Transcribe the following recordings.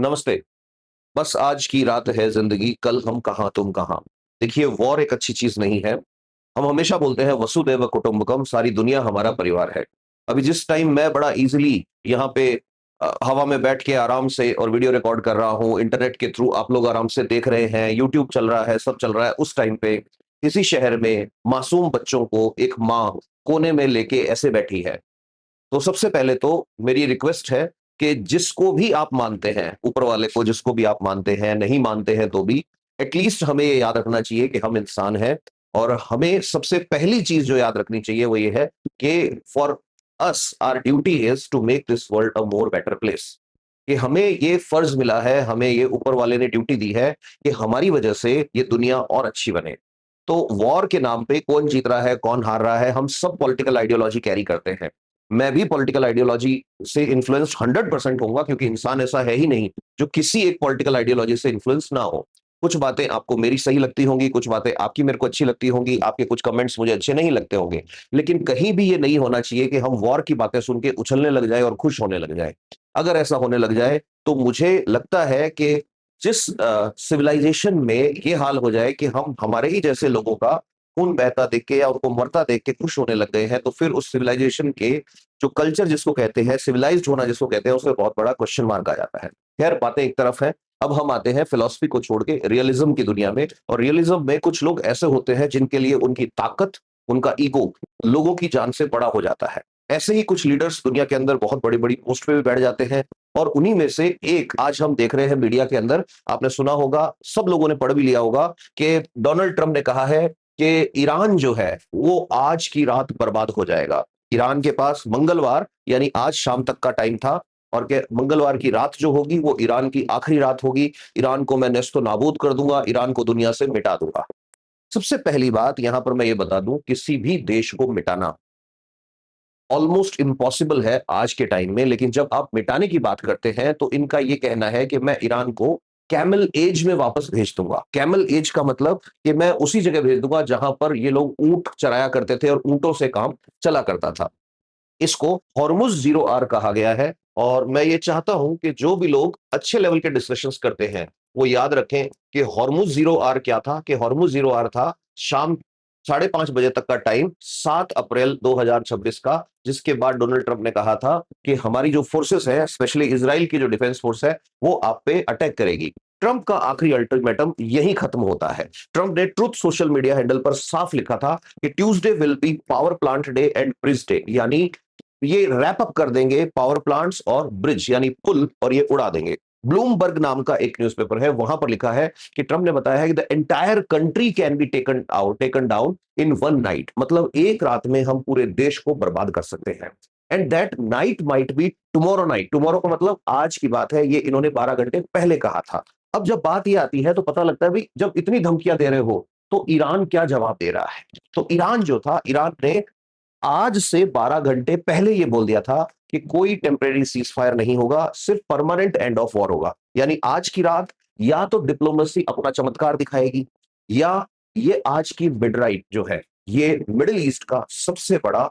नमस्ते। बस आज की रात है ज़िंदगी, कल हम कहाँ तुम कहाँ। देखिए, वॉर एक अच्छी चीज़ नहीं है। हम हमेशा बोलते हैं वसुदैव कुटुंबकम, सारी दुनिया हमारा परिवार है। अभी जिस टाइम मैं बड़ा ईज़िली यहाँ पे हवा में बैठ के आराम से और वीडियो रिकॉर्ड कर रहा हूँ, इंटरनेट के थ्रू आप लोग आराम से देख रहे हैं, यूट्यूब चल रहा है, सब चल रहा है, उस टाइम पे किसी शहर में मासूम बच्चों को एक माँ कोने में लेके ऐसे बैठी है। तो सबसे पहले तो मेरी रिक्वेस्ट है कि जिसको भी आप मानते हैं, ऊपर वाले को जिसको भी आप मानते हैं, नहीं मानते हैं तो भी एटलीस्ट हमें ये याद रखना चाहिए कि हम इंसान हैं और हमें सबसे पहली चीज़ जो याद रखनी चाहिए वो ये है कि for us our duty is to make this world a more better place. कि हमें ये फर्ज़ मिला है, हमें ये ऊपर वाले ने ड्यूटी दी है कि हमारी वजह से ये दुनिया और अच्छी बने। तो वॉर के नाम पे कौन जीत रहा है, कौन हार रहा है, हम सब पॉलिटिकल आइडियोलॉजी कैरी करते हैं। मैं भी पॉलिटिकल आइडियोलॉजी से इन्फ्लुएंस्ड 100% होऊँगा क्योंकि इंसान ऐसा है ही नहीं, जो किसी एक पॉलिटिकल आइडियोलॉजी से इन्फ्लुएंस ना हो। कुछ बातें आपको मेरी सही लगती होंगी, कुछ बातें आपकी मेरे को अच्छी लगती होंगी, आपके कुछ कमेंट्स मुझे अच्छे नहीं लगते होंगे। लेकिन कहीं भी ये नहीं होना चाहिए कि हम वॉर की बातें सुन के उछलने लग जाएँ और खुश होने लग जाएँ। अगर ऐसा होने लग जाए, तो मुझे लगता है कि जिस सिविलाइज़ेशन में ये हाल हो जाए कि हम हमारे ही जैसे लोगों का खून बहता देख के या उनको मरता देख के खुश होने लग गए हैं, तो फिर उस सिविलाइज़ेशन के जो कल्चर जिसको कहते हैं, सिविलाइज़्ड होना जिसको कहते हैं, उसमें बहुत बड़ा क्वेश्चन मार्क आ जाता है। खैर बातें एक तरफ हैं, अब हम आते हैं फिलॉसफी को छोड़ के रियलिज़्म की दुनिया में और रियलिज़्म में कुछ लोग ऐसे होते हैं जिनके लिए उनकी ताकत, उनका ईगो लोगों की जान से बड़ा हो जाता है। ऐसे ही कुछ लीडर्स दुनिया के अंदर बहुत बड़ी-बड़ी पोस्ट पे भी बैठ जाते हैं और उन्हीं में से एक आज हम देख रहे हैं मीडिया के अंदर, आपने सुना होगा, सब लोगों ने पढ़ भी लिया होगा कि डोनाल्ड ट्रम्प ने कहा है कि ईरान जो है, वो आज की रात बर्बाद हो जाएगा। ईरान के पास मंगलवार यानी आज शाम तक का टाइम था और कि मंगलवार की रात जो होगी वो ईरान की आखिरी रात होगी। ईरान को मैं नेस्तो-नाबूद कर दूँगा, ईरान को दुनिया से मिटा दूँगा। सबसे पहली बात यहाँ पर मैं ये बता दूँ, किसी भी देश को मिटाना ऑलमोस्ट इम्पॉसिबल है आज के टाइम में, लेकिन जब आप मिटाने की बात करते हैं, तो इनका ये कहना है कि मैं ईरान को कैमल एज में वापस भेज दूँगा। कैमल एज का मतलब कि मैं उसी जगह भेज दूँगा जहाँ पर ये लोग ऊँट चराया करते थे और ऊँटों से काम चला करता था। इसको हॉर्मुज़ ज़ीरो आर कहा गया है और मैं ये चाहता हूँ कि जो भी लोग अच्छे लेवल के डिस्कशंस करते हैं, वो याद रखें कि हॉर्मुज़ ज़ीरो आर क्या था, कि हॉर्मुज़ ज़ीरो आर था शाम 5:30 बजे तक का टाइम 7 अप्रैल 2026 का, जिसके बाद डोनाल्ड ट्रम्प ने कहा था कि हमारी जो फोर्सेस हैं, स्पेशली इज़राइल की जो डिफेंस फोर्स है, वो आप पे अटैक करेगी। ट्रम्प का आखिरी अल्टीमेटम यहीं खत्म होता है। ट्रम्प ने ट्रुथ सोशल मीडिया हैंडल पर साफ लिखा था कि Tuesday will be power plant day and bridge day, यानी ये रैप अप कर देंगे पावर प्लांट्स और ब्रिज यानी पुल और ये उड़ा देंगे। ब्लूमबर्ग नाम का एक न्यूज़पेपर है, वहां पर लिखा है कि ट्रम्प ने बताया है कि the entire country can be taken down in one night, मतलब एक रात में हम पूरे देश को बर्बाद कर सकते हैं। And that night might be tomorrow night, tomorrow का मतलब आज की बात है, ये इन्होंने 12 घंटे पहले कहा था। अब जब बात ये आती है तो पता लगता है भाई, जब इतनी धमकियां दे रहे हो तो ईरान क्या जवाब दे रहा है। तो ईरान जो था, ईरान ने आज से 12 घंटे पहले ये बोल दिया था कि कोई टेम्परेरी सीज फायर नहीं होगा, सिर्फ परमानेंट एंड ऑफ वॉर होगा। यानी आज की रात या तो डिप्लोमेसी अपना चमत्कार दिखाएगी या ये आज की मिडनाइट जो है, ये मिडिल ईस्ट का सबसे बड़ा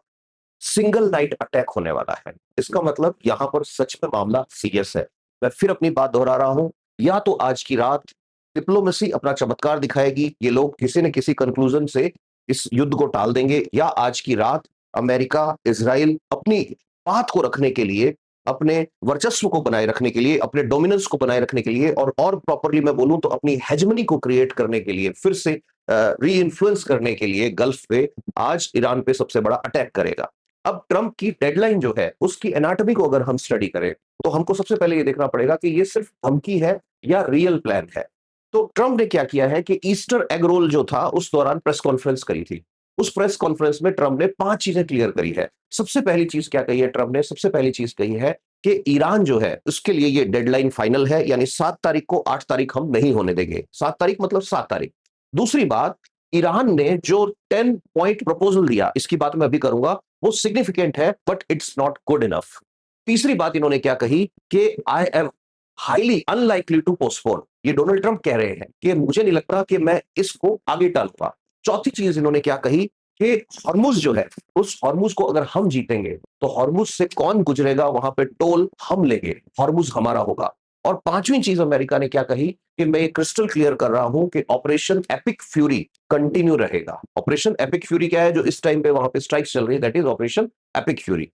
सिंगल नाइट अटैक होने वाला है। इसका मतलब यहां पर सच में मामला सीरियस है। मैं फिर अपनी बात दोहरा रहा हूं, या तो आज की रात डिप्लोमेसी अपना चमत्कार दिखाएगी, ये लोग किसी न किसी कंक्लूजन से इस युद्ध को टाल देंगे, या आज की रात अमेरिका, इज़राइल अपनी बात को रखने के लिए, अपने वर्चस्व को बनाए रखने के लिए, अपने डोमिनेंस को बनाए रखने के लिए और प्रॉपर्ली मैं बोलूं तो अपनी हेजेमनी को क्रिएट करने के लिए, फिर से री-इन्फ्लुएंस करने के लिए गल्फ पे आज ईरान पे सबसे बड़ा अटैक करेगा। अब ट्रम्प की डेडलाइन जो है, उसकी एनाटॉमी को अगर हम स्टडी करें, तो हमको सबसे पहले ये देखना पड़ेगा कि ये सिर्फ धमकी है या रियल प्लान है। तो ट्रम्प ने क्या किया है कि ईस्टर एग रोल जो था, उस दौरान प्रेस कॉन्फ्रेंस करी थी। उस प्रेस कॉन्फ्रेंस में ट्रम्प ने 5 चीजें क्लियर करी है। सबसे पहली चीज क्या कही है ट्रम्प ने? सबसे पहली चीज कही है कि ईरान जो है, उसके लिए ये डेडलाइन फाइनल है, यानी 7 तारीख को 8 तारीख हम नहीं होने देंगे। 7 तारीख मतलब 7 तारीख। दूसरी बात, ईरान ने जो 10 पॉइंट प्रपोजल दिया, इसकी बात मैं अभी करूंगा, वो सिग्निफिकेंट है but it's not good enough. तीसरी बात इन्होंने क्या कही कि I am highly unlikely to postpone. ये डोनाल्ड ट्रंप कह रहे हैं कि मुझे नहीं लगता कि मैं इसको आगे टालूंगा। चौथी चीज इन्होंने क्या कही कि हॉर्मुज जो है, उस हॉर्मुज को अगर हम जीतेंगे तो हॉर्मुज से कौन गुजरेगा, वहां पे टोल हम लेंगे, हॉर्मुज हमारा होगा। और पांचवी चीज अमेरिका ने क्या कही कि मैं ये क्रिस्टल क्लियर कर रहा हूं कि ऑपरेशन एपिक फ्यूरी कंटिन्यू रहेगा। ऑपरेशन एपिक फ्यूरी क्या है जो इस टाइम पे वहां पे स्ट्राइक्स चल रही है, that is operation epic fury.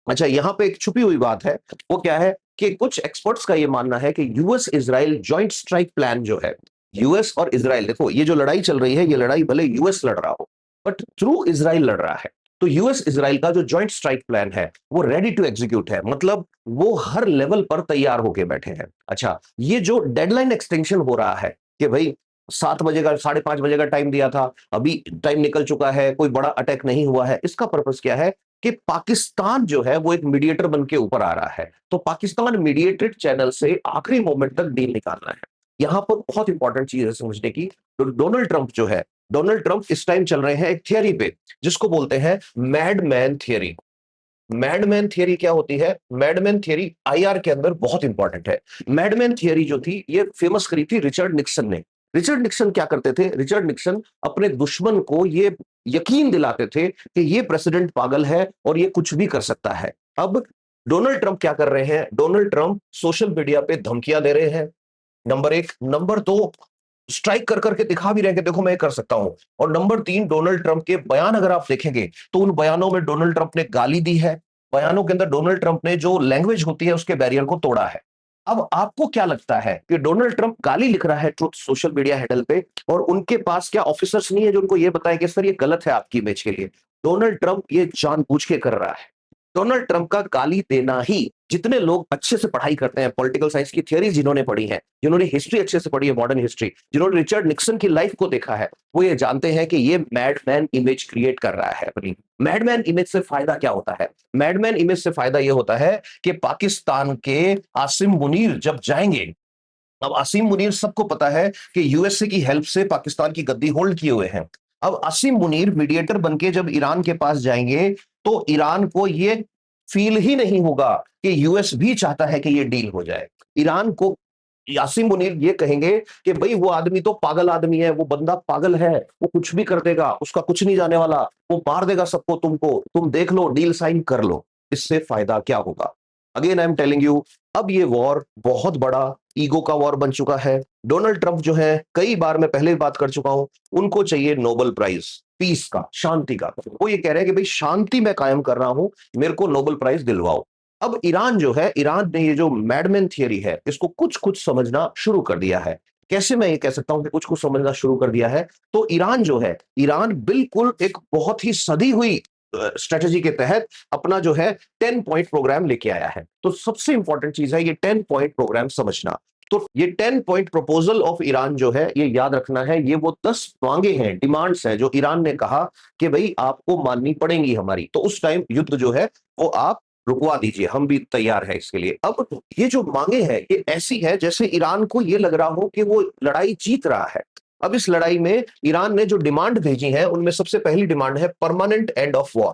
अच्छा, यहां पे एक छुपी हुई बात है, वो क्या है कि कुछ एक्सपर्ट्स का ये मानना है कि US Israel joint strike plan जो है, यूएस और इजराइल, देखो ये जो लड़ाई चल रही है ये लड़ाई भले यूएस लड़ रहा हो बट थ्रू इजराइल लड़ रहा है। तो यूएस इजराइल का जो जॉइंट स्ट्राइक प्लान है वो रेडी टू एग्जीक्यूट है, मतलब वो हर लेवल पर तैयार होके बैठे हैं। अच्छा, ये जो डेडलाइन एक्सटेंशन हो रहा है कि भाई 7 बजे का 5:30 बजे का टाइम दिया था, अभी टाइम निकल चुका है, कोई बड़ा अटैक नहीं हुआ है, इसका पर्पस क्या है कि पाकिस्तान जो है वो एक मीडिएटर बन के ऊपर आ रहा है, तो पाकिस्तान मीडिएटेड चैनल से आखिरी मोमेंट तक डील निकालना है। यहां पर बहुत इंपॉर्टेंट चीज है समझने की। तो डोनाल्ड ट्रंप जो है, डोनाल्ड ट्रंप इस टाइम चल रहे हैं एक थियरी पे जिसको बोलते हैं मैडमैन थियरी। मैडमैन थियरी क्या होती है? मैडमैन थियरी आईआर के अंदर बहुत इंपॉर्टेंट है। मैडमैन थियरी जो थी ये फेमस करी थी रिचर्ड निक्सन ने। रिचर्ड निक्सन क्या करते थे? रिचर्ड निक्सन अपने दुश्मन को ये यकीन दिलाते थे कि ये प्रेसिडेंट पागल है और ये कुछ भी कर सकता है। अब डोनाल्ड ट्रंप क्या कर रहे हैं? डोनाल्ड ट्रंप सोशल मीडिया पे धमकियां दे रहे हैं, नंबर एक। नंबर दो, स्ट्राइक कर करके दिखा भी रहे हैं कि देखो मैं ये कर सकता हूं। और नंबर तीन, डोनाल्ड ट्रंप के बयान अगर आप देखेंगे तो उन बयानों में डोनाल्ड ट्रंप ने गाली दी है, बयानों के अंदर डोनाल्ड ट्रंप ने जो लैंग्वेज होती है उसके बैरियर को तोड़ा है। अब आपको क्या लगता है कि डोनाल्ड ट्रंप गाली लिख रहा है ट्रुथ सोशल मीडिया हैंडल पे और उनके पास क्या ऑफिसर्स नहीं है जो उनको ये बताएं कि सर ये गलत है आपकी इमेज के लिए? डोनाल्ड ट्रंप ये जानबूझ के कर रहा है। डोनाल्ड ट्रंप का गाली देना ही, जितने लोग अच्छे से पढ़ाई करते हैं, पॉलिटिकल साइंस की थियरी जिन्होंने पढ़ी है, जिन्होंने हिस्ट्री अच्छे से पढ़ी है, मॉडर्न हिस्ट्री, जिन्होंने रिचर्ड निक्सन की लाइफ को देखा है, वो ये जानते हैं कि ये मैडमैन इमेज क्रिएट कर रहा है अपनी। मैडमैन इमेज से फायदा क्या होता है? मैडमैन इमेज से फायदा ये होता है कि पाकिस्तान के आसिम मुनीर जब जाएंगे, अब आसिम मुनीर सबको पता है कि यूएसए की हेल्प से पाकिस्तान की गद्दी होल्ड किए हुए हैं। अब आसिम मुनीर मीडिएटर बनके जब ईरान के पास जाएंगे तो ईरान को ये फील ही नहीं होगा कि यूएस भी चाहता है कि ये डील हो जाए। ईरान को यासीन मुनीर ये कहेंगे कि भाई वो आदमी तो पागल आदमी है, वो बंदा पागल है, वो कुछ भी कर देगा, उसका कुछ नहीं जाने वाला, वो मार देगा सबको, तुमको, तुम देख लो, डील साइन कर लो। इससे फायदा क्या होगा? Again I am telling you, अब ये वॉर बहुत बड़ा ईगो का वॉर बन चुका है। डोनाल्ड ट्रंप जो है, कई बार मैं पहले भी बात कर चुका हूं, उनको चाहिए नोबेल प्राइज पीस का, शांति का। वो ये कह रहे हैं कि भाई शांति मैं कायम कर रहा हूं, मेरे को नोबेल प्राइज दिलवाओ। अब ईरान जो है, ईरान ने ये जो मैडमैन थियरी है इसको कुछ कुछ समझना शुरू कर दिया है। कैसे मैं ये कह सकता हूं कि कुछ कुछ समझना शुरू कर दिया है? तो ईरान जो है, ईरान बिल्कुल एक बहुत ही सदी हुई स्ट्रेटेजी के तहत अपना जो है 10 पॉइंट प्रोग्राम लेके आया है। तो सबसे इंपॉर्टेंट चीज है ये 10 पॉइंट प्रोग्राम समझना। तो ये 10 पॉइंट प्रपोजल ऑफ ईरान जो है, ये याद रखना है, ये वो 10 मांगे हैं, डिमांड्स हैं जो ईरान ने कहा कि भाई आपको माननी पड़ेंगी हमारी। तो उस टाइम युद्ध जो है वो आप रुकवा दीजिए, हम भी तैयार है इसके लिए। अब ये जो मांगे हैं ये ऐसी है जैसे ईरान को ये लग रहा हो कि वो लड़ाई जीत रहा है। अब इस लड़ाई में ईरान ने जो डिमांड भेजी है उनमें सबसे पहली डिमांड है परमानेंट एंड ऑफ वॉर,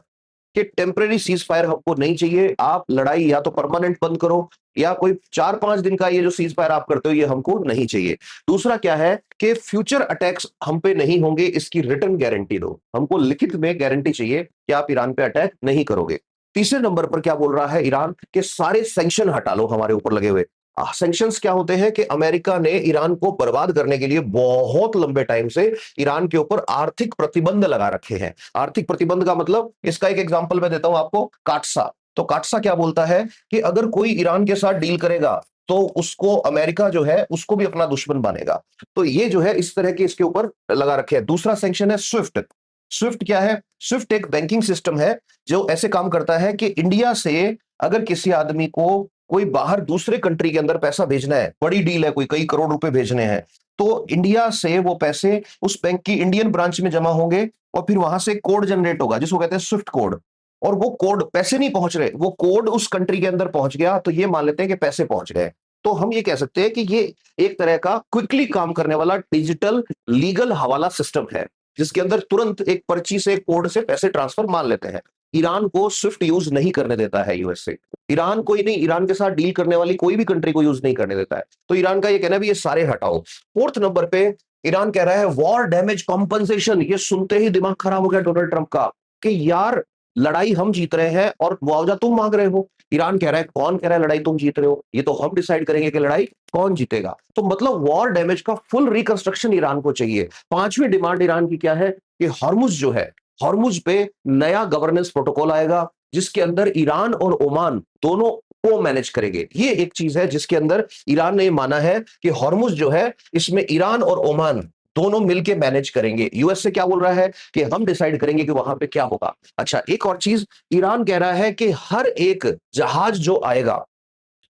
कि टेम्परेरी सीज फायर हमको नहीं चाहिए, आप लड़ाई या तो परमानेंट बंद करो या कोई 4-5 दिन का ये जो सीज फायर आप करते हो ये हमको नहीं चाहिए। दूसरा क्या है कि फ्यूचर अटैक्स हम पे नहीं होंगे, इसकी रिटर्न गारंटी दो, हमको लिखित में गारंटी चाहिए कि आप ईरान पे अटैक नहीं करोगे। तीसरे नंबर पर क्या बोल रहा है ईरान के सारे सैंक्शन हटा लो हमारे ऊपर लगे हुए। सैंक्शंस क्या होते हैं कि अमेरिका ने ईरान को बर्बाद करने के लिए बहुत लंबे टाइम से ईरान के ऊपर आर्थिक प्रतिबंध लगा रखे हैं। आर्थिक प्रतिबंध का मतलब, इसका एक एग्जांपल मैं देता हूं आपको, काटसा। तो काटसा क्या बोलता है कि अगर कोई ईरान के साथ डील करेगा तो उसको अमेरिका जो है उसको भी अपना दुश्मन मानेगा। तो ये जो है इस तरह के इसके ऊपर लगा रखे हैं। दूसरा सैंक्शन है स्विफ्ट। स्विफ्ट क्या है? स्विफ्ट एक बैंकिंग सिस्टम है जो ऐसे काम करता है कि इंडिया से अगर किसी आदमी को कोई बाहर दूसरे कंट्री के अंदर पैसा भेजना है, बड़ी डील है, कोई कई करोड़ रुपए भेजने हैं, तो इंडिया से वो पैसे उस बैंक की इंडियन ब्रांच में जमा होंगे और फिर वहां से कोड जनरेट होगा जिसको कहते हैं स्विफ्ट कोड। और वो कोड, पैसे नहीं पहुंच रहे, वो कोड उस कंट्री के अंदर पहुंच गया तो ये मान लेते हैं कि पैसे पहुंच गए। तो हम ये कह सकते हैं कि ये एक तरह का क्विकली काम करने वाला डिजिटल लीगल हवाला सिस्टम है जिसके अंदर तुरंत एक पर्ची से, कोड से पैसे ट्रांसफर मान लेते हैं। ईरान को स्विफ्ट यूज नहीं करने देता है यूएसए। ईरान कोई नहीं, ईरान के साथ डील करने वाली कोई भी कंट्री को यूज नहीं करने देता है। तो ईरान का ये कहना है भी ये सारे हटाओ। फोर्थ नंबर पे ईरान कह रहा है वॉर डैमेज कॉम्पनसेशन। ये सुनते ही दिमाग खराब हो गया डोनाल्ड ट्रंप का कि यार लड़ाई हम जीत रहे हैं और मुआवजा तुम मांग रहे हो। ईरान कह रहा है, कौन कह रहा है लड़ाई तुम जीत रहे हो, ये तो हम डिसाइड करेंगे कि लड़ाई कौन जीतेगा। तो मतलब वॉर डैमेज का फुल रिकंस्ट्रक्शन ईरान को चाहिए। पांचवी डिमांड ईरान की क्या है कि हॉर्मुज जो है, हॉर्मुज पे नया गवर्नेंस प्रोटोकॉल आएगा, जिसके अंदर ईरान और ओमान दोनों को मैनेज करेंगे। ये एक चीज है जिसके अंदर ईरान ने माना है कि हॉर्मुज जो है, इसमें ईरान और ओमान दोनों मिलके मैनेज करेंगे। यूएस से क्या बोल रहा है कि हम डिसाइड करेंगे कि वहां पे क्या होगा। अच्छा, एक और चीज, ईरान कह रहा है कि हर एक जहाज जो आएगा,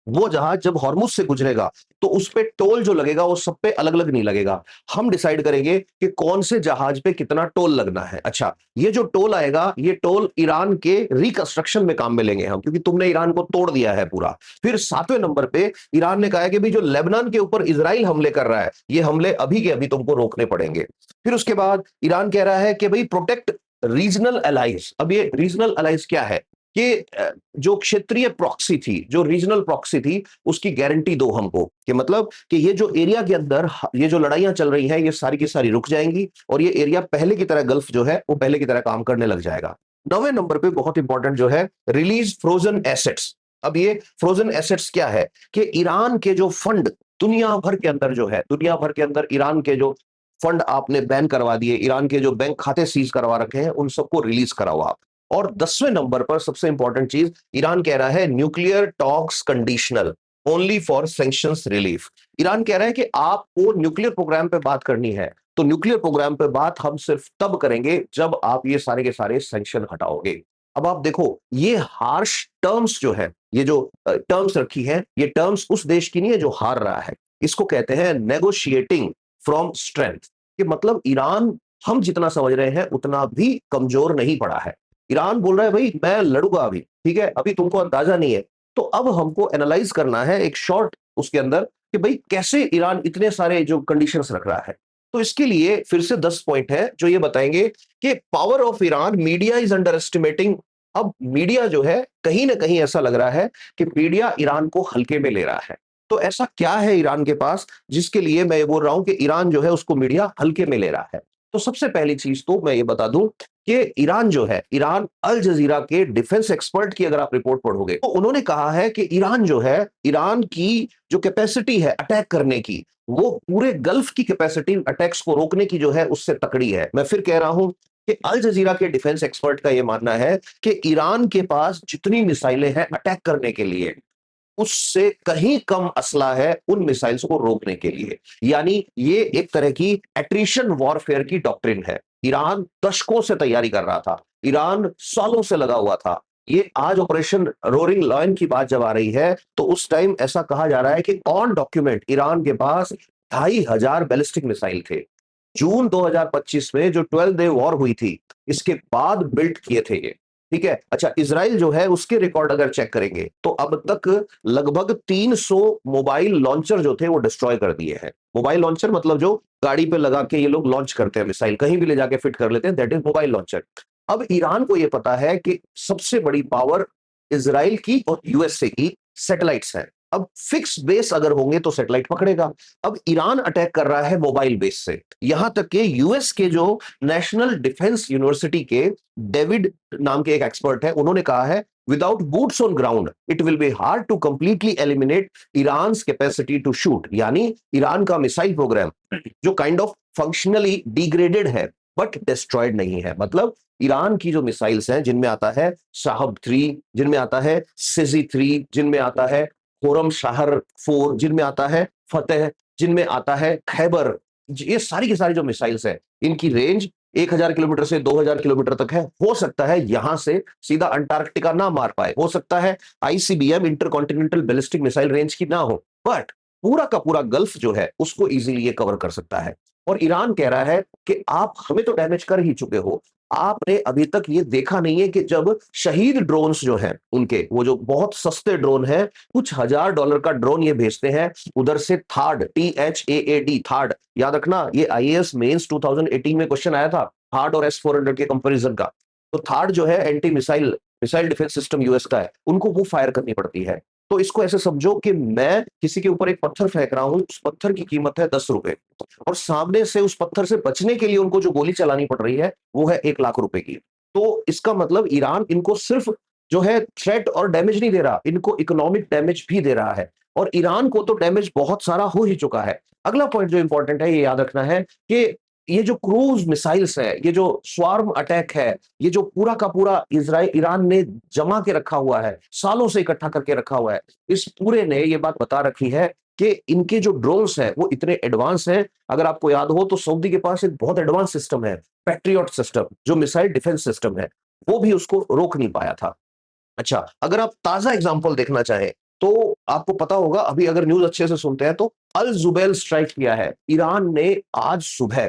वो जहाज जब हॉर्मुज से गुजरेगा तो उस पे टोल जो लगेगा वो सब पे अलग अलग नहीं लगेगा। हम डिसाइड करेंगे कि कौन से जहाज पे कितना टोल लगना है। अच्छा, ये जो टोल आएगा, ये टोल ईरान के रिकंस्ट्रक्शन में काम में लेंगे हम, क्योंकि तुमने ईरान को तोड़ दिया है पूरा। फिर सातवें नंबर पे ईरान ने कहा है कि भाई जो लेबनान के ऊपर इजराइल हमले कर रहा है, ये हमले अभी के अभी तुमको रोकने पड़ेंगे। फिर उसके बाद ईरान कह रहा है कि भाई प्रोटेक्ट रीजनल अलाइज। अब ये रीजनल अलाइज क्या है कि जो क्षेत्रीय प्रॉक्सी थी, जो रीजनल प्रॉक्सी थी, उसकी गारंटी दो हमको, कि मतलब कि ये जो एरिया के अंदर ये जो लड़ाइयां चल रही हैं, ये सारी की सारी रुक जाएंगी और ये एरिया पहले की तरह, गल्फ जो है वो पहले की तरह काम करने लग जाएगा। 9वें नंबर पे बहुत इंपॉर्टेंट जो है, रिलीज फ्रोजन एसेट्स। अब ये फ्रोजन एसेट्स क्या है कि ईरान के जो फंड दुनिया भर के अंदर जो है, दुनिया भर के अंदर ईरान के जो फंड आपने बैन करवा दिए, ईरान के जो बैंक खाते सीज करवा रखे हैं, उन सबको रिलीज कराओ आप। और 10वें नंबर पर सबसे इंपॉर्टेंट चीज, ईरान कह रहा है nuclear talks conditional only for sanctions relief. Iran कह रहा है कि आपको न्यूक्लियर प्रोग्राम पे बात करनी है, तो न्यूक्लियर प्रोग्राम पे बात हम सिर्फ तब करेंगे जब आप ये सारे के सारे सैंक्शन हटाओगे। अब आप देखो, ये हार्श टर्म्स जो है, ये जो टर्म्स रखी है, ये टर्म्स उस देश की नहीं है जो हार रहा है। इसको कहते हैं नेगोशिएटिंग फ्रॉम स्ट्रेंथ, कि मतलब ईरान हम जितना समझ रहे हैं उतना भी कमजोर नहीं पड़ा है। ईरान बोल रहा है भाई मैं लड़ूंगा अभी, ठीक है, अभी तुमको अंदाजा नहीं है। तो अब हमको एनालाइज करना है एक शॉर्ट उसके अंदर, कि भाई कैसे ईरान इतने सारे जो कंडीशंस रख रहा है। तो इसके लिए फिर से 10 पॉइंट है जो ये बताएंगे कि power of Iran, media is under estimating. अब मीडिया जो है, कहीं ना कहीं ऐसा लग रहा है कि मीडिया ईरान को हल्के में ले रहा है। तो ऐसा क्या है ईरान के पास जिसके लिए मैं ये बोल रहा हूं कि ईरान जो है उसको मीडिया हल्के में ले रहा है। तो सबसे पहली चीज तो मैं ये बता दूं कि ईरान जो है, ईरान अल जजीरा के डिफेंस एक्सपर्ट की अगर आप रिपोर्ट पढ़ोगे तो उन्होंने कहा है कि ईरान जो है, ईरान की जो कैपेसिटी है अटैक करने की, वो पूरे गल्फ की कैपेसिटी अटैक्स को रोकने की जो है उससे तकड़ी है। मैं फिर कह रहा हूं कि अल जजीरा के डिफेंस एक्सपर्ट का यह मानना है कि ईरान के पास जितनी मिसाइलें हैं अटैक करने के लिए, उससे कहीं कम असला है उन मिसाइल्स को रोकने के लिए। यानी ये एक तरह की एट्रिशन वॉरफेयर की डॉक्ट्रिन है। ईरान दशकों से तैयारी कर रहा था, ईरान सालों से लगा हुआ था। ये आज ऑपरेशन रोरिंग लायन की बात जब आ रही है, तो उस टाइम ऐसा कहा जा रहा है कि ऑन डॉक्यूमेंट ईरान के पास 2500 बैलिस्टिक मिसाइल थे। जून 2025 में जो 12 डे वॉर हुई थी, इसके बाद बिल्ड किए थे ये, ठीक है। अच्छा, इजराइल जो है उसके रिकॉर्ड अगर चेक करेंगे तो अब तक लगभग 300 मोबाइल लॉन्चर जो थे वो डिस्ट्रॉय कर दिए हैं। मोबाइल लॉन्चर मतलब जो गाड़ी पे लगा के ये लोग लॉन्च करते हैं मिसाइल, कहीं भी ले जाके फिट कर लेते हैं, दैट इज मोबाइल लॉन्चर। अब ईरान को यह पता है कि सबसे बड़ी पावर इजराइल की और यूएसए की सैटेलाइट्स हैं। अब फिक्स बेस अगर होंगे तो सैटेलाइट पकड़ेगा। अब ईरान अटैक कर रहा है मोबाइल बेस से। यहां तक कि यूएस के जो नेशनल डिफेंस यूनिवर्सिटी के डेविड नाम के एक एक्सपर्ट है, उन्होंने कहा है without boots on ground it will be hard to completely eliminate Iran capacity to shoot. यानी ईरान का मिसाइल प्रोग्राम जो काइंड ऑफ फंक्शनली डिग्रेडेड है बट डिस्ट्रॉयड नहीं है। मतलब ईरान की जो मिसाइल्स हैं, जिनमें आता है साहब 3, जिनमें आता है सिजी 3, जिनमें आता है खुरम शाहर 4, जिनमें आता है फतेह, जिनमें आता है खैबर, ये सारी की सारी जो मिसाइल्स हैं, इनकी रेंज 1000 किलोमीटर से 2000 किलोमीटर तक है। हो सकता है यहां से सीधा अंटार्कटिका ना मार पाए, हो सकता है ICBM intercontinental ballistic missile range की ना हो, बट पूरा का पूरा गल्फ जो है उसको इजीली ये कवर कर सकता है। और ईरान कह रहा है कि आप हमें तो डैमेज कर ही चुके हो, आपने अभी तक ये देखा नहीं है कि जब शहीद ड्रोन्स जो हैं उनके, वो जो बहुत सस्ते ड्रोन हैं, कुछ $1000 का ड्रोन ये भेजते हैं उधर से, थार्ड, THAAD, थार्ड, याद रखना, ये आईएएस मेंस 2018 में क्वेश्चन आया था थार्ड और S-400 के कंपैरिजन का। तो थार्ड जो है anti missile missile defence system US का है, उनको वो फायर करनी पड़ती है। तो इसको ऐसे समझो कि मैं किसी के ऊपर एक पत्थर फेंक रहा हूं, उस पत्थर की कीमत है 10 रुपए, और सामने से उस पत्थर से बचने के लिए उनको जो गोली चलानी पड़ रही है वो है 1 लाख रुपए की। तो इसका मतलब ईरान इनको सिर्फ जो है थ्रेट और डैमेज नहीं दे रहा, इनको इकोनॉमिक डैमेज भी दे रहा है, और ईरान को तो डैमेज बहुत सारा हो ही चुका है। अगला पॉइंट जो इंपॉर्टेंट है, ये याद रखना है कि ये जो क्रूज मिसाइल्स है, ये जो स्वार्म अटैक है, ये जो पूरा का पूरा इजराइल ईरान ने जमा के रखा हुआ है, सालों से इकट्ठा करके रखा हुआ है, इस पूरे ने ये बात बता रखी है कि इनके जो ड्रोन्स हैं वो इतने एडवांस हैं। अगर आपको याद हो तो सऊदी के पास एक बहुत एडवांस सिस्टम है, पैट्रियट सिस्टम, जो मिसाइल डिफेंस सिस्टम है, वो भी उसको रोक नहीं पाया था। अच्छा, अगर आप ताजा एग्जांपल देखना चाहें, तो आपको पता होगा, अभी अगर न्यूज़ अच्छे से सुनते हैं तो अल जुबैल स्ट्राइक किया है ईरान ने आज सुबह,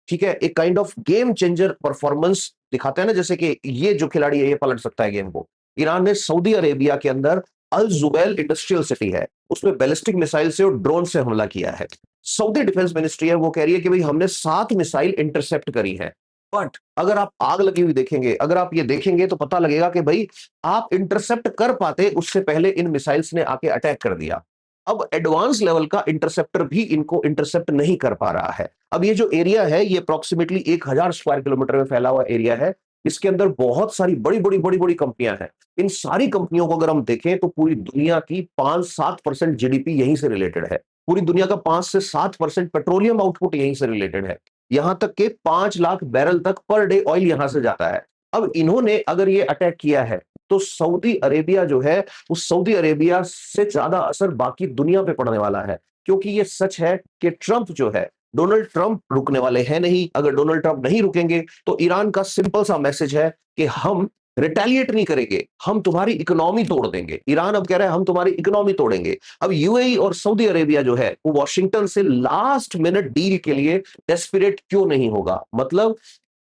ठीक है? एक kind of game changer performance दिखाते हैं ना, जैसे कि ये जो खिलाड़ी है ये पलट सकता है गेम को। ईरान ने सऊदी अरेबिया के अंदर अल जुबैल इंडस्ट्रियल सिटी है, उसमें बैलिस्टिक मिसाइल से और ड्रोन से हमला किया है। सऊदी डिफेंस मिनिस्ट्री है वो कह रही है कि भाई हमने 7 मिसाइल इंटरसेप्ट करी है। बट अगर आप आग लगी हुई देखेंगे, अगर आप ये देखेंगे तो पता लगेगा कि भाई आप इंटरसेप्ट कर पाते उससे पहले इन मिसाइल्स ने आके अटैक कर दिया। अब एडवांस लेवल का इंटरसेप्टर भी इनको इंटरसेप्ट नहीं कर पा रहा है। अब ये जो एरिया है ये अप्रोक्सीमेटली 1000 स्क्वायर किलोमीटर में फैला हुआ एरिया है। इसके अंदर बहुत सारी बड़ी-बड़ी कंपनियां हैं। इन सारी कंपनियों को अगर हम देखें तो पूरी दुनिया की 5-7% जीडीपी यहीं से रिलेटेड है। पूरी दुनिया का 5 से 7% पेट्रोलियम आउटपुट यहीं से रिलेटेड है। यहां तक कि 5 लाख बैरल तक पर डे ऑयल यहां से जाता है। अब इन्होंने अगर ये अटैक किया है तो सऊदी अरेबिया जो है, उस सऊदी अरेबिया से ज्यादा असर बाकी दुनिया पे पड़ने वाला है, क्योंकि ये सच है कि ट्रंप जो है, डोनाल्ड ट्रंप रुकने वाले हैं नहीं। अगर डोनाल्ड ट्रंप नहीं रुकेंगे तो ईरान का सिंपल सा मैसेज है कि हम रिटेलिएट नहीं करेंगे, हम तुम्हारी इकोनॉमी तोड़ देंगे। ईरान अब कह रहा है हम तुम्हारी इकोनॉमी तोड़ेंगे। अब यूएई और सऊदी अरेबिया जो है वो वॉशिंगटन से लास्ट मिनट डील के लिए डेस्परेट क्यों नहीं होगा? मतलब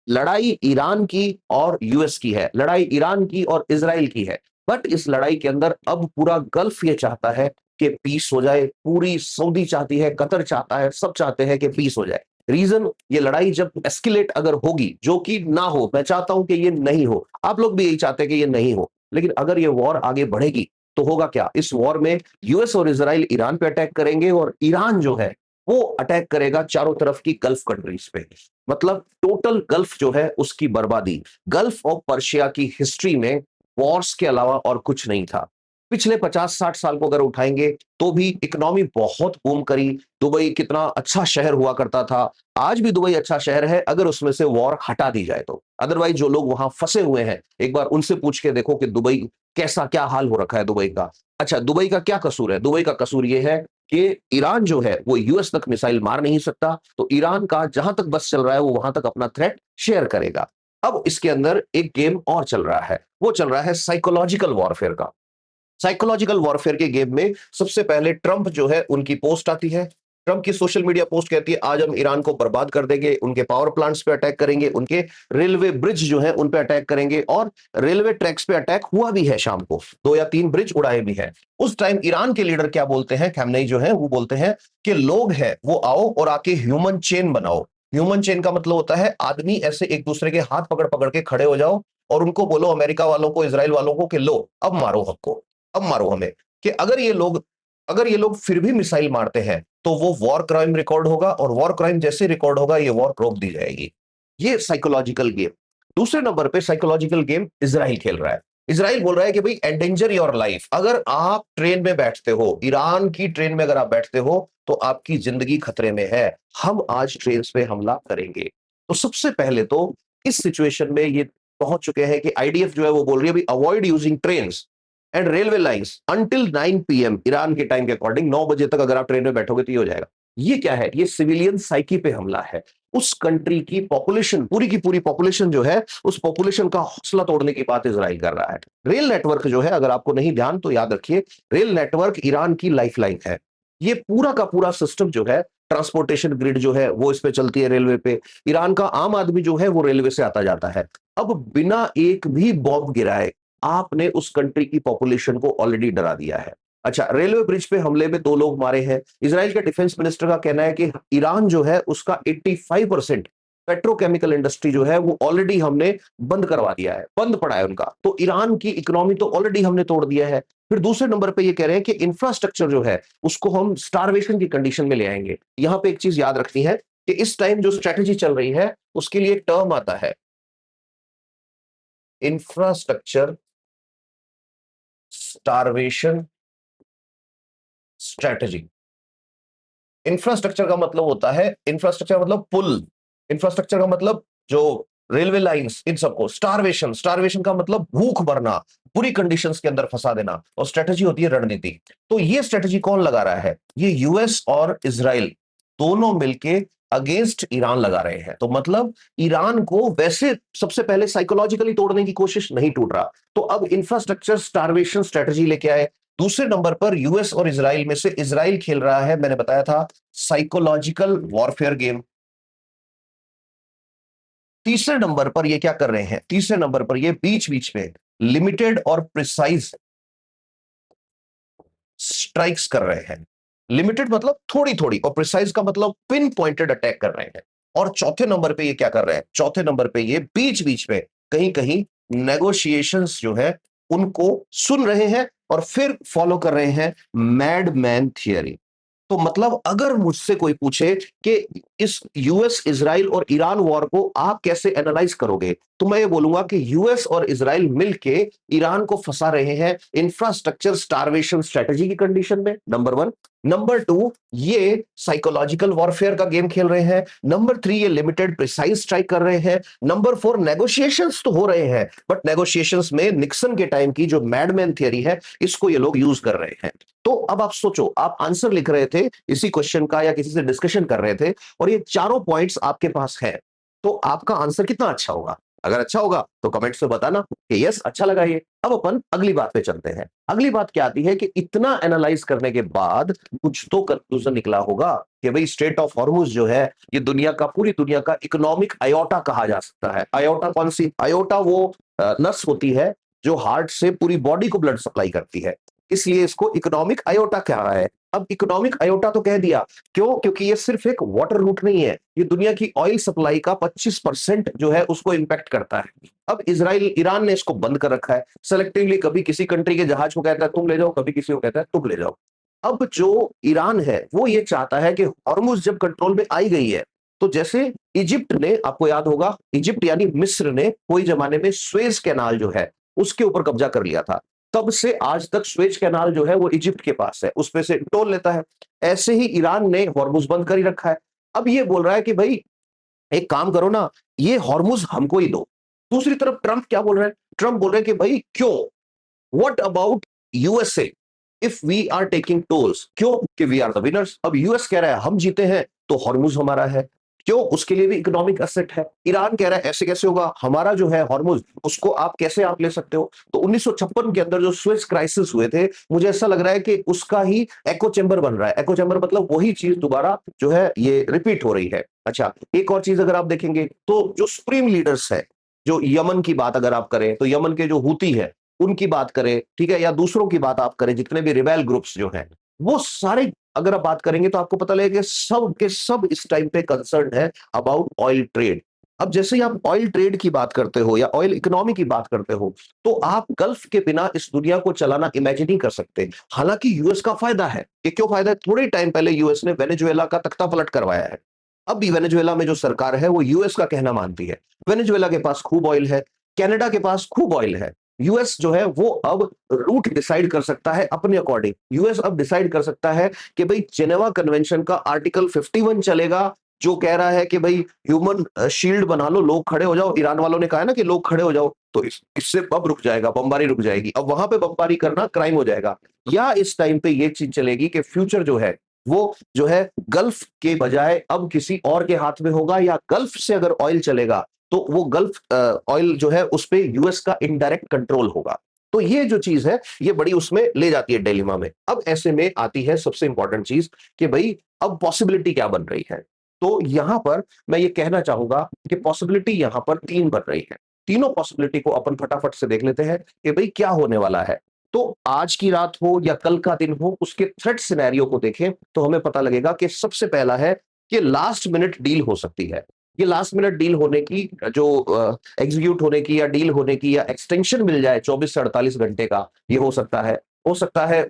लड़ाई ईरान की और यूएस की है, लड़ाई ईरान की और इजराइल की है। बट इस लड़ाई के अंदर अब पूरा गल्फ ये चाहता है कि पीस हो जाए। पूरी सऊदी चाहती है, कतर चाहता है, सब चाहते हैं कि पीस हो जाए। रीजन, ये लड़ाई जब एस्केलेट अगर होगी, जो कि ना हो, मैं चाहता हूं कि ये नहीं हो, आप लोग भी यही चाहते हैं कि ये नहीं हो, लेकिन अगर ये वॉर आगे बढ़ेगी तो होगा क्या? इस वॉर में यूएस और इजराइल ईरान पे अटैक करेंगे और ईरान जो है वो अटैक करेगा चारों तरफ की गल्फ कंट्रीज पे। मतलब टोटल गल्फ जो है उसकी बर्बादी। गल्फ ऑफ पर्शिया की हिस्ट्री में वॉर्स के अलावा और कुछ नहीं था। पिछले 50-60 साल को अगर उठाएंगे तो भी इकोनॉमी बहुत बूम करी। दुबई कितना अच्छा शहर हुआ करता था, आज भी दुबई अच्छा शहर है अगर उसमें से वॉर हटा दी जाए तो। अदरवाइज जो लोग वहां फंसे हुए हैं, एक बार उनसे पूछ के देखो कि दुबई कैसा, क्या हाल हो रखा है दुबई का। अच्छा, दुबई का क्या कसूर है? दुबई का कसूर ये है कि ईरान जो है वो यूएस तक मिसाइल मार नहीं सकता, तो ईरान का जहां तक बस चल रहा है वो वहां तक अपना थ्रेट शेयर करेगा। अब इसके अंदर एक गेम और चल रहा है, वो चल रहा है साइकोलॉजिकल वॉरफेयर का। साइकोलॉजिकल वॉरफेयर के गेम में सबसे पहले ट्रंप जो है उनकी पोस्ट आती है। ट्रंप की सोशल मीडिया पोस्ट कहती है आज हम ईरान को बर्बाद कर देंगे, उनके पावर प्लांट्स पे अटैक करेंगे, उनके रेलवे ब्रिज जो है उन पे अटैक करेंगे, और रेलवे ट्रैक्स पे अटैक हुआ भी है शाम को, 2 या 3 ब्रिज उड़ाए भी हैं। उस टाइम ईरान के लीडर क्या बोलते हैं, खamenei जो है वो बोलते हैं कि लोग हैं वो आओ और आके ह्यूमन चेन बनाओ। ह्यूमन चेन का मतलब होता है आदमी ऐसे एक दूसरे के हाथ पकड़ पकड़ के खड़े हो जाओ और उनको बोलो, अमेरिका वालों को, इसराइल वालों को, कि लो अब मारो हमको, अब मारो हमें। कि अगर ये लोग फिर भी मिसाइल मारते हैं तो वो वॉर क्राइम रिकॉर्ड होगा, और वॉर क्राइम जैसे रिकॉर्ड होगा ये वॉर रोक दी जाएगी। ये साइकोलॉजिकल गेम। दूसरे नंबर पे साइकोलॉजिकल गेम इजराइल खेल रहा है। इजराइल बोल रहा है कि भाई एंडेंजर योर लाइफ, अगर आप ट्रेन में बैठते हो, ईरान की ट्रेन में अगर आप बैठते हो तो आपकी जिंदगी खतरे में है, हम आज ट्रेन पे हमला करेंगे। तो सबसे पहले तो इस सिचुएशन में ये पहुंच चुके हैं कि आईडीएफ जो है वो बोल रही है भाई avoid using train and railway lines until 9 PM, Iran के टाइम के अकॉर्डिंग 9 बजे तक अगर आप ट्रेन में बैठोगे तो ये हो जाएगा। ये क्या है? ये सिविलियन साइकी पे हमला है। उस कंट्री की पॉपुलेशन, पूरी की पूरी पॉपुलेशन जो है, उस पॉपुलेशन का हौसला तोड़ने की बात इजराइल कर रहा है। रेल नेटवर्क जो है, अगर आपको नहीं ध्यान तो याद रखिए, रेल नेटवर्क ईरान की लाइफलाइन है। ये पूरा का पूरा सिस्टम जो है, ट्रांसपोर्टेशन ग्रिड जो है वो इस पे चलती है, रेलवे पे। ईरान का आम आदमी जो है वो रेलवे से आता जाता है। अब बिना एक भी बॉम्ब गिराए आपने उस कंट्री की पॉपुलेशन को ऑलरेडी डरा दिया है। अच्छा, रेलवे ब्रिज पे हमले में 2 लोग मारे हैं। इजराइल के डिफेंस मिनिस्टर का कहना है कि ईरान जो है उसका 85% पेट्रोकेमिकल इंडस्ट्री जो है वो ऑलरेडी हमने बंद करवा दिया है, बंद पड़ा है उनका। तो ईरान की इकोनॉमी तो ऑलरेडी हमने तोड़ दिया है। फिर दूसरे नंबर पे ये कह रहे हैं कि इंफ्रास्ट्रक्चर जो है उसको हम स्टारवेशन की कंडीशन में ले आएंगे। यहां पे एक चीज याद रखनी है कि इस टाइम जो स्ट्रेटेजी चल रही है उसके लिए एक टर्म आता है, इंफ्रास्ट्रक्चर स्टारवेशन स्ट्रेटजी। इंफ्रास्ट्रक्चर का मतलब होता है, इंफ्रास्ट्रक्चर मतलब पुल, इंफ्रास्ट्रक्चर का मतलब जो रेलवे लाइंस, इन सबको स्टारवेशन, स्टारवेशन का मतलब भूख मरना, बुरी कंडीशंस के अंदर फंसा देना, और स्ट्रेटजी होती है रणनीति। तो ये स्ट्रेटजी कौन लगा रहा है? ये यूएस और इजराइल दोनों मिलके अगेंस्ट ईरान लगा रहे हैं। तो मतलब ईरान को वैसे सबसे पहले साइकोलॉजिकली तोड़ने की कोशिश, नहीं टूट रहा, तो अब इंफ्रास्ट्रक्चर स्टारवेशन स्ट्रेटजी लेके आए। दूसरे नंबर पर यूएस और इजराइल में से इजराइल खेल रहा है, मैंने बताया था, साइकोलॉजिकल वॉरफेयर गेम। तीसरे नंबर पर ये क्या कर रहे हैं? तीसरे नंबर पर ये बीच बीच में लिमिटेड और प्रिसाइज स्ट्राइक्स कर रहे हैं। लिमिटेड मतलब थोड़ी थोड़ी, और प्रिसाइज का मतलब पिन पॉइंटेड अटैक कर रहे हैं। और चौथे नंबर पे ये क्या कर रहे हैं? चौथे नंबर पे ये बीच बीच में कहीं कहीं नेगोशिएशंस जो है उनको सुन रहे हैं और फिर फॉलो कर रहे हैं मैडमैन थियरी। तो मतलब अगर मुझसे कोई पूछे कि इस यूएस, इजराइल और ईरान वॉर को आप कैसे एनालाइज करोगे, तो मैं ये बोलूंगा कि यूएस और इजराइल मिलके ईरान को फंसा रहे हैं इंफ्रास्ट्रक्चर स्टारवेशन स्ट्रेटजी की कंडीशन में, नंबर वन। नंबर टू, ये साइकोलॉजिकल वॉरफेयर का गेम खेल रहे हैं। नंबर थ्री, ये लिमिटेड प्रिसाइज स्ट्राइक कर रहे हैं। नंबर फोर, नेगोशिएशंस तो हो रहे हैं, बट नेगोशिएशंस में निक्सन के टाइम की जो मैडमैन थियरी है, इसको ये लोग यूज कर रहे हैं। तो अब आप सोचो, आप आंसर लिख रहे थे इसी क्वेश्चन का या किसी से डिस्कशन कर रहे थे, और ये चारों पॉइंट्स आपके पास है, तो आपका आंसर कितना अच्छा होगा? अगर अच्छा होगा तो कमेंट्स में बताना कि यस अच्छा लगा ये। अब अपन अगली बात पे चलते हैं। अगली बात क्या आती है कि इतना एनालाइज करने के बाद कुछ तो कंक्लूजन निकला होगा कि भाई स्ट्रेट ऑफ हॉर्मुज जो है, ये दुनिया का, पूरी दुनिया का इकोनॉमिक आयोटा कहा जा सकता है। आयोटा कौन सी? आयोटा वो नस होती है जो हार्ट से पूरी बॉडी को ब्लड सप्लाई करती है, इसलिए इसको इकोनॉमिक आयोटा कह रहा है। अब इकोनॉमिक आयोटा तो कह दिया, क्यों? क्योंकि ये सिर्फ एक वाटर रूट नहीं है, ये दुनिया की ऑयल सप्लाई का 25% जो है उसको इंपैक्ट करता है। अब इजराइल, ईरान ने इसको बंद कर रखा है सेलेक्टिवली, कभी किसी कंट्री के जहाज को कहता है तुम ले जाओ, कभी किसी को कहता है तुम ले जाओ। अब जो ईरान है वो ये चाहता है कि हॉर्मुज जब कंट्रोल में आई गई है, तो जैसे इजिप्ट ने, आपको याद होगा, इजिप्ट यानी मिस्र ने कोई जमाने में स्वेज कैनाल जो है उसके ऊपर कब्जा कर लिया था, तब से आज तक स्वेज कैनाल जो है वो इजिप्ट के पास है, उसपे से टोल लेता है। ऐसे ही ईरान ने हॉर्मुज बंद कर ही रखा है। अब ये बोल रहा है कि भाई एक काम करो ना, ये हॉर्मुज हमको ही दो। दूसरी तरफ ट्रंप क्या बोल रहे हैं? ट्रंप बोल रहे हैं कि भाई क्यों, what about USA if we are taking tolls, क्यों? कि वी आर द विनर्स। अब यूएस कह रहा है हम जीते हैं तो हॉर्मुज हमारा है, क्यों? उसके लिए भी इकोनॉमिक एसेट है। ईरान कह रहा है ऐसे कैसे होगा, हमारा जो है हॉर्मुज, उसको आप कैसे आप ले सकते हो? तो 1956 के अंदर जो स्विस क्राइसिस हुए थे, मुझे ऐसा लग रहा है कि उसका ही एको चैम्बर बन रहा है। एको चैम्बर मतलब वही चीज दोबारा जो है ये रिपीट हो रही है। अच्छा, एक और चीज अगर आप देखेंगे तो जो सुप्रीम लीडर्स है, जो यमन की बात अगर आप करें तो यमन के जो हूती है उनकी बात करें, ठीक है, या दूसरों की बात आप करें, जितने भी रिबेल ग्रुप्स जो हैं, वो सारे अगर आप बात करेंगे तो आपको पता लगेगा सब के सब इस टाइम पे कंसर्न है अबाउट ऑयल ट्रेड। अब जैसे ही आप ऑयल ट्रेड की बात करते हो या ऑयल इकोनॉमी की बात करते हो, तो आप गल्फ के बिना इस दुनिया को चलाना इमेजिन नहीं कर सकते। हालांकि यूएस का फायदा है, ये क्यों फायदा है? थोड़े टाइम पहले यूएस ने वेनेजुएला का तख्ता पलट करवाया है। अब भी वेनेजुएला में जो सरकार है वो यूएस का कहना मानती है। वेनेजुएला के पास खूब ऑयल है, कनाडा के पास खूब ऑयल है। यूएस जो है वो अब रूट डिसाइड कर सकता है अपने अकॉर्डिंग। यूएस अब डिसाइड कर सकता है कि भाई जेनेवा कन्वेंशन का आर्टिकल 51 चलेगा, जो कह रहा है कि भाई ह्यूमन शील्ड बना लो, लोग खड़े हो जाओ। ईरान वालों ने कहा है ना कि लोग खड़े हो जाओ, तो इससे अब रुक जाएगा, बमबारी रुक जाएगी। अब वहां पे बमबारी करना क्राइम हो जाएगा। या इस टाइम पे ये चीज चलेगी कि फ्यूचर जो है वो जो है गल्फ के बजाय अब किसी और के हाथ में होगा, या गल्फ से अगर ऑयल चलेगा तो वो गल्फ ऑयल जो है उस पे यूएस का इनडायरेक्ट कंट्रोल होगा। तो ये जो चीज है ये बड़ी उसमें ले जाती है डिलेमा में। अब ऐसे में आती है सबसे इंपॉर्टेंट चीज कि भाई अब पॉसिबिलिटी क्या बन रही है। तो यहां पर मैं ये कहना चाहूंगा कि पॉसिबिलिटी यहां पर तीन बन रही है। तीनों पॉसिबिलिटी को अपन फटाफट से देख लेते हैं कि भाई क्या होने वाला है। तो आज की रात हो या कल का दिन हो, उसके थ्रेट सिनेरियो को देखें तो हमें पता लगेगा कि सबसे पहला है कि लास्ट मिनट डील हो सकती है। ये लास्ट मिनट डील होने की, जो एग्जीक्यूट होने की या डील होने की या एक्सटेंशन मिल जाए 24 से 48 घंटे का, ये हो सकता है। हो सकता है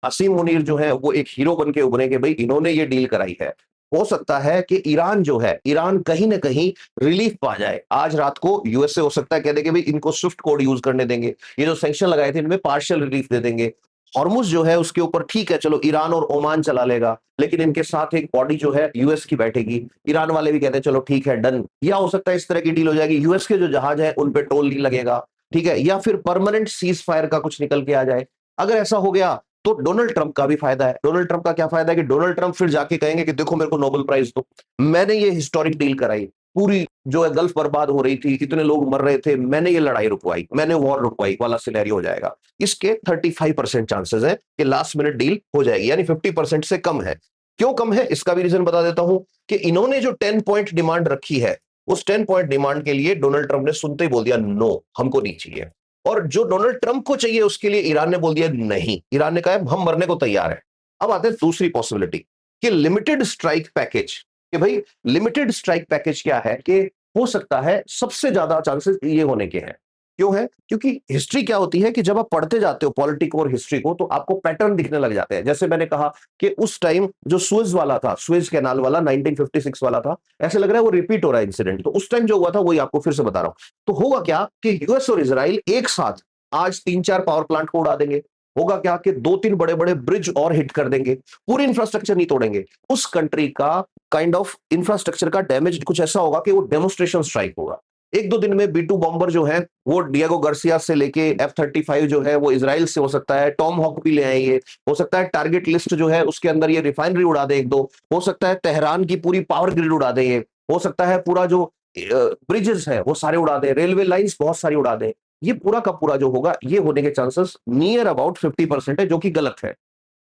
असीम मुनीर जो है वो एक हीरो बन के उभरे कि भाई इन्होंने ये डील कराई है। हो सकता है कि ईरान जो है, ईरान कहीं न कहीं रिलीफ पा जाए। आज रात को यूएसए हो सकता है कह दे कि भई इनको स्विफ्ट कोड यूज़ करने देंगे। ये जो सैंक्शन लगाए थे इनमें पार्शियल रिलीफ दे देंगे। हॉर्मुज़ जो है उसके ऊपर ठीक है चलो ईरान और ओमान चला लेगा, लेकिन इनके साथ एक बॉडी जो है यूएस की बैठेगी। ईरान वाले भी कहते हैं चलो ठीक है डन। या हो सकता है इस तरह की डील हो जाएगी, यूएस के जो जहाज हैं उन पे टोल नहीं लगेगा, ठीक है? या फिर परमानेंट सीज़ फायर का कुछ निकल के आ जाए। अगर ऐसा हो गया तो डोनाल्ड ट्रंप का भी फायदा है। डोनाल्ड ट्रंप का क्या फायदा है कि डोनाल्ड ट्रंप फिर जाके कहेंगे कि देखो मेरे को नोबेल प्राइज़ दो। मैंने ये हिस्टोरिक डील कराई। पूरी जो है गल्फ बर्बाद हो रही थी, इतने लोग मर रहे थे, मैंने ये लड़ाई रुकवाई, मैंने वॉर रुकवाई वाला सिनेरियो हो जाएगा। इसके 35% चांसेस हैं कि लास्ट मिनट डील हो जाएगी, यानी 50% से कम है। क्यों कम है? इसका भी रीज़न बता देता हूँ कि इन्होंने जो 10 पॉइंट डिमांड रखी है, उस 10 पॉइंट डिमांड के लिए डोनाल्ड ट्रंप ने सुनते ही बोल दिया नो, हमको नहीं चाहिए। और जो डोनाल्ड ट्रंप को चाहिए उसके लिए ईरान ने बोल दिया नहीं। ईरान ने कहा है हम मरने को तैयार हैं। अब आते हैं दूसरी पॉसिबिलिटी कि लिमिटेड स्ट्राइक पैकेज, कि भाई लिमिटेड स्ट्राइक पैकेज क्या है कि हो सकता है सबसे ज्यादा चांसेस ये होने के हैं। क्यों है? क्योंकि हिस्ट्री क्या होती है कि जब आप पढ़ते जाते हो पॉलिटिक और हिस्ट्री को तो आपको पैटर्न दिखने लग जाते हैं। जैसे मैंने कहा कि उस टाइम जो सुएज वाला था, सुएज कैनाल वाला 1956 वाला था, ऐसे लग रहा है वो रिपीट हो रहा है इंसिडेंट। तो उस टाइम जो हुआ था वही आपको फिर से बता रहा हूं। तो होगा क्या कि यूएस और इसराइल एक साथ आज 3-4 पावर प्लांट को उड़ा देंगे। होगा क्या कि 2-3 बड़े-बड़े ब्रिज और हिट कर देंगे। पूरी इंफ्रास्ट्रक्चर नहीं तोड़ेंगे। उस कंट्री का काइंड ऑफ इंफ्रास्ट्रक्चर का डैमेज कुछ ऐसा होगा कि वो डेमोन्स्ट्रेशन स्ट्राइक होगा। 1-2 दिन में बी 2 बॉम्बर जो है वो डिएगो गार्सिया से लेके F-35 जो है वो इजराइल से हो सकता है, टॉम हॉक भी ले आएंगे। हो सकता है टारगेट लिस्ट जो है उसके अंदर ये रिफाइनरी उड़ा दे 1-2। हो सकता है तेहरान की पूरी पावर ग्रिड उड़ा दे ये। हो सकता है पूरा जो ब्रिजेस है वो सारे उड़ा दे, रेलवे लाइंस बहुत सारी उड़ा दे। ये पूरा का पूरा जो होगा ये होने के चांसेस नियर अबाउट 50% है, जो कि गलत है।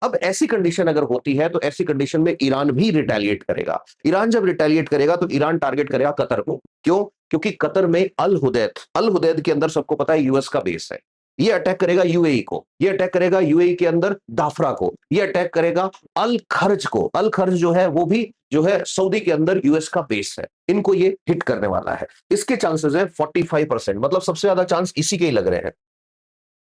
अब ऐसी कंडीशन अगर होती है तो ऐसी कंडीशन में ईरान भी रिटेलिएट करेगा। ईरान जब रिटेलिएट करेगा तो ईरान टारगेट करेगा कतर को। क्यों? क्योंकि कतर में अल हुदैद के अंदर सबको पता है यूएस का बेस है। ये अटैक करेगा यूएई को, ये अटैक करेगा यूएई के अंदर दाफरा को, ये अटैक करेगा अल खर्ज को। अल खर्ज जो है वो भी जो है सऊदी के अंदर यूएस का बेस है। इनको ये हिट करने वाला है। इसके चांसेस है 45%, मतलब सबसे ज्यादा चांस इसी के ही लग रहे हैं।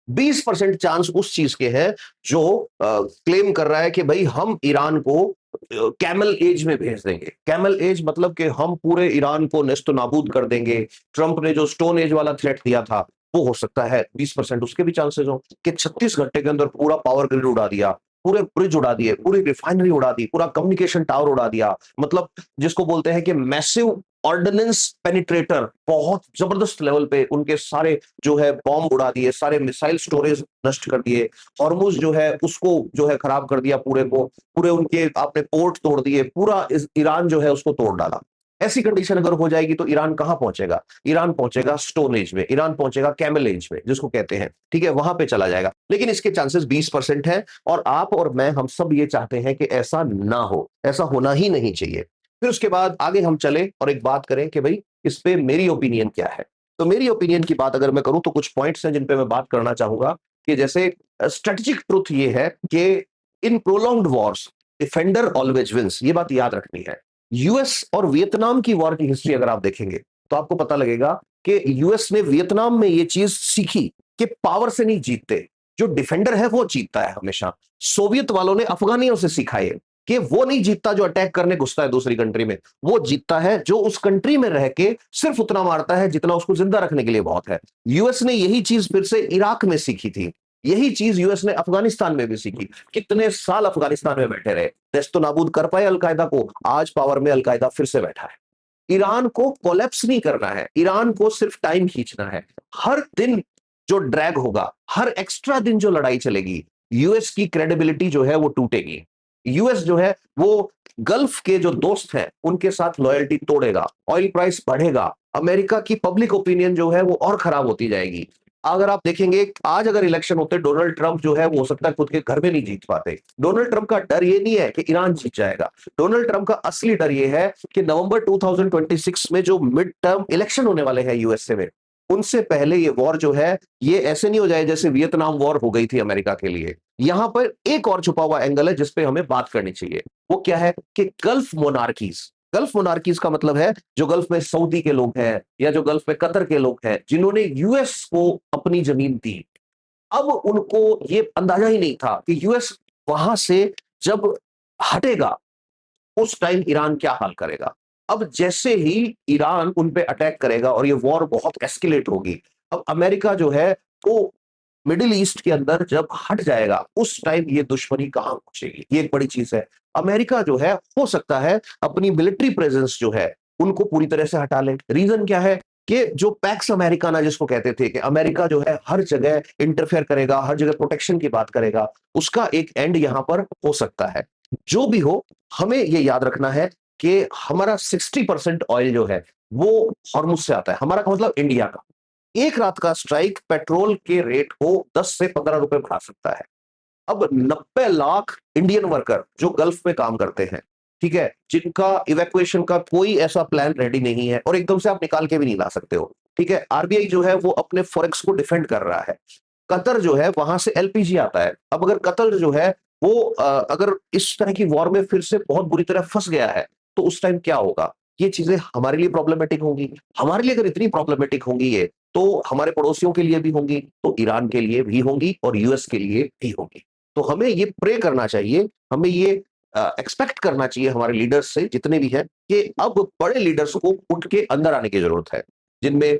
20% चांस उस चीज के हैं जो क्लेम कर रहा है कि भाई हम ईरान को कैमल एज में भेज देंगे। कैमल एज मतलब कि हम पूरे ईरान को नेस्तो नाबूद कर देंगे। ट्रंप ने जो स्टोन एज वाला थ्रेट दिया था वो हो सकता है 20% उसके भी चांसेस हो कि 36 घंटे के अंदर पूरा पावर ग्रिड उड़ा दिया, पूरे ब्रिज उड़ा दिए, पूरी रिफाइनरी उड़ा दी, पूरा कम्युनिकेशन टावर उड़ा दिया। मतलब जिसको बोलते हैं कि मैसिव ऑर्डिनेंस पेनिट्रेटर, बहुत जबरदस्त लेवल पे उनके सारे जो है बॉम्ब उड़ा दिए, सारे मिसाइल स्टोरेज नष्ट कर दिए। हॉर्मुज जो है उसको जो है खराब कर दिया पूरे को, पूरे उनके आपने पोर्ट तोड़ दिए, पूरा ईरान जो है उसको तोड़ डाला। ऐसी कंडीशन अगर हो जाएगी तो ईरान कहां पहुंचेगा? ईरान पहुंचेगा स्टोन एज में, ईरान पहुंचेगा कैमल एज में जिसको कहते हैं, ठीक है? वहां पे चला जाएगा। लेकिन इसके चांसेस 20% है और आप और मैं हम सब ये चाहते हैं कि ऐसा ना हो, ऐसा होना ही नहीं चाहिए। फिर उसके बाद आगे हम चले और एक बात करें कि भाई इस पे मेरी ओपिनियन क्या है। तो मेरी ओपिनियन की बात अगर मैं करूं तो कुछ पॉइंट्स हैं जिन पे मैं बात करना चाहूंगा कि जैसे स्ट्रेटेजिक ट्रुथ ये है कि in prolonged wars defender always wins, ये बात याद रखनी है। यूएस और वियतनाम की वॉर की हिस्ट्री अगर आप देखेंगे तो आपको पता लगेगा कि यूएस ने वियतनाम में ये चीज सीखी कि पावर से नहीं जीतते, जो डिफेंडर है वो जीतता है हमेशा। सोवियत वालों ने अफगानियों से सीखा है कि वो नहीं जीतता जो अटैक करने घुसता है दूसरी कंट्री में, वो जीतता है जो उस कंट्री में रह के सिर्फ उतना मारता है जितना उसको जिंदा रखने के लिए बहुत है। यूएस ने यही चीज फिर से इराक में सीखी थी, यही चीज यूएस ने अफगानिस्तान में भी सीखी। कितने साल अफगानिस्तान में बैठे रहे, नेस्तो नाबूद कर पाए अलकायदा को, आज पावर में अलकायदा फिर से बैठा है। ईरान को कोलैप्स नहीं करना है, ईरान को सिर्फ टाइम खींचना है। हर दिन जो ड्रैग होगा, हर एक्स्ट्रा दिन जो लड़ाई चलेगी, यूएस की क्रेडिबिलिटी जो है वो टूटेगी। यूएस जो है वो गल्फ के जो दोस्त हैं उनके साथ लॉयल्टी तोड़ेगा, ऑयल प्राइस बढ़ेगा, अमेरिका की पब्लिक ओपिनियन जो है वो और खराब होती जाएगी। अगर आप देखेंगे आज अगर इलेक्शन होते, डोनाल्ड ट्रंप जो है वो हो सकता है खुद के घर में नहीं जीत पाते। डोनाल्ड ट्रंप का डर ये नहीं है कि ईरान जीत जाएगा, डोनाल्ड ट्रंप का असली डर ये है कि नवंबर 2026 में जो मिड टर्म इलेक्शन होने वाले हैं यूएसए में, उनसे पहले ये वॉर जो है ये ऐसे नहीं हो जाए जैसे वियतनाम वॉर हो गई थी अमेरिका के लिए। यहां पर एक और छुपा हुआ एंगल है जिस पे हमें बात करनी चाहिए। वो क्या है कि गल्फ मोनार्कीज का मतलब है जो गल्फ में सऊदी के लोग हैं या जो गल्फ में कतर के लोग हैं जिन्होंने यूएस को अपनी जमीन दी। अब उनको ये अंदाजा ही नहीं था कि यूएस वहां से जब हटेगा उस टाइम ईरान क्या हाल करेगा? अब जैसे ही ईरान उन पे अटैक करेगा और ये वॉर बहुत एस्केलेट होगी, अब अमेरिका जो है वो मिडिल ईस्ट के अंदर जब हट जाएगा, उस टाइम ये दुश्मनी कहाँ पहुंचेगी? ये एक बड़ी चीज है। अमेरिका जो है हो सकता है अपनी मिलिट्री प्रेजेंस जो है उनको पूरी तरह से हटा ले। रीजन क्या है कि जो पैक्स अमेरिकाना जिसको कहते थे कि अमेरिका जो है हर जगह इंटरफेयर करेगा, हर जगह प्रोटेक्शन की बात करेगा, उसका एक एंड यहां पर हो सकता है। जो भी हो, हमें ये याद रखना है कि हमारा 60% ऑयल जो है वो हॉर्मुज से आता है, हमारा का मतलब इंडिया का। एक रात का स्ट्राइक पेट्रोल के रेट को 10 से 15 रुपए बढ़ा सकता है। अब 90 लाख इंडियन वर्कर जो गल्फ में काम करते हैं, ठीक है, जिनका इवैक्यूएशन का कोई ऐसा प्लान रेडी नहीं है और एकदम से आप निकाल के भी नहीं ला सकते हो, ठीक है। आरबीआई जो है वो अपने फॉरेक्स को डिफेंड कर रहा है। कतर जो है वहां से एलपीजी आता है। अब अगर कतर जो है वो अगर इस तरह की वॉर में फिर से बहुत बुरी तरह फंस गया है, तो उस टाइम क्या होगा? ये चीजें हमारे लिए प्रॉब्लमेटिक होंगी। हमारे लिए अगर इतनी प्रॉब्लमेटिक होंगी ये, तो हमारे पड़ोसियों के लिए भी होंगी, तो ईरान के लिए भी होंगी और यूएस के लिए भी होंगी। तो हमें ये प्रे करना चाहिए, हमें ये एक्सपेक्ट करना चाहिए हमारे लीडर्स से जितने भी हैं कि अब बड़े लीडर्स को उठ के अंदर आने की जरूरत है। जिनमें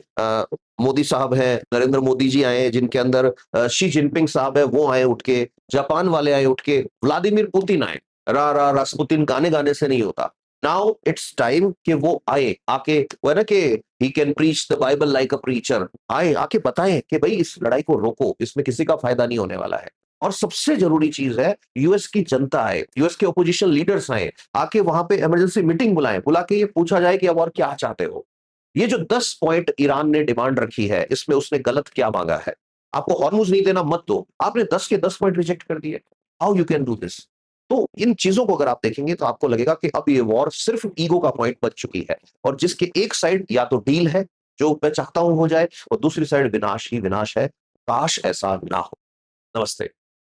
मोदी साहब हैं, नरेंद्र मोदी जी आए, जिनके अंदर शी जिनपिंग साहब है वो आए उठ के, जापान वाले आए उठ के, व्लादिमीर पुतिन आए। रा रा रासपुतिन गाने गाने से नहीं होता। नाउ इट्स टाइम कि वो आए, आके वो है ना कि he can preach the Bible like a preacher, आए आके बताएं कि भाई इस लड़ाई को रोको, इसमें किसी का फायदा नहीं होने वाला है। और सबसे जरूरी चीज है यूएस की जनता आए, यूएस के ऑपोजिशन लीडर्स आए, आके वहां पे इमरजेंसी मीटिंग बुलाएं, बुला के ये पूछा जाए कि अब और क्या चाहते हो। ये जो 10 पॉइंट ईरान ने डिमांड रखी है, इसमें उसने गलत क्या मांगा है? आपको हॉर्मुज नहीं देना, मत दो। आपने 10 के 10 पॉइंट रिजेक्ट कर दिए। How you can do this? तो इन चीजों को अगर आप देखेंगे तो आपको लगेगा कि अब ये वॉर सिर्फ ईगो का पॉइंट बच चुकी है, और जिसके एक साइड या तो डील है जो मैं चाहता हूं हो जाए, और दूसरी साइड विनाश ही विनाश है। काश ऐसा ना हो। नमस्ते।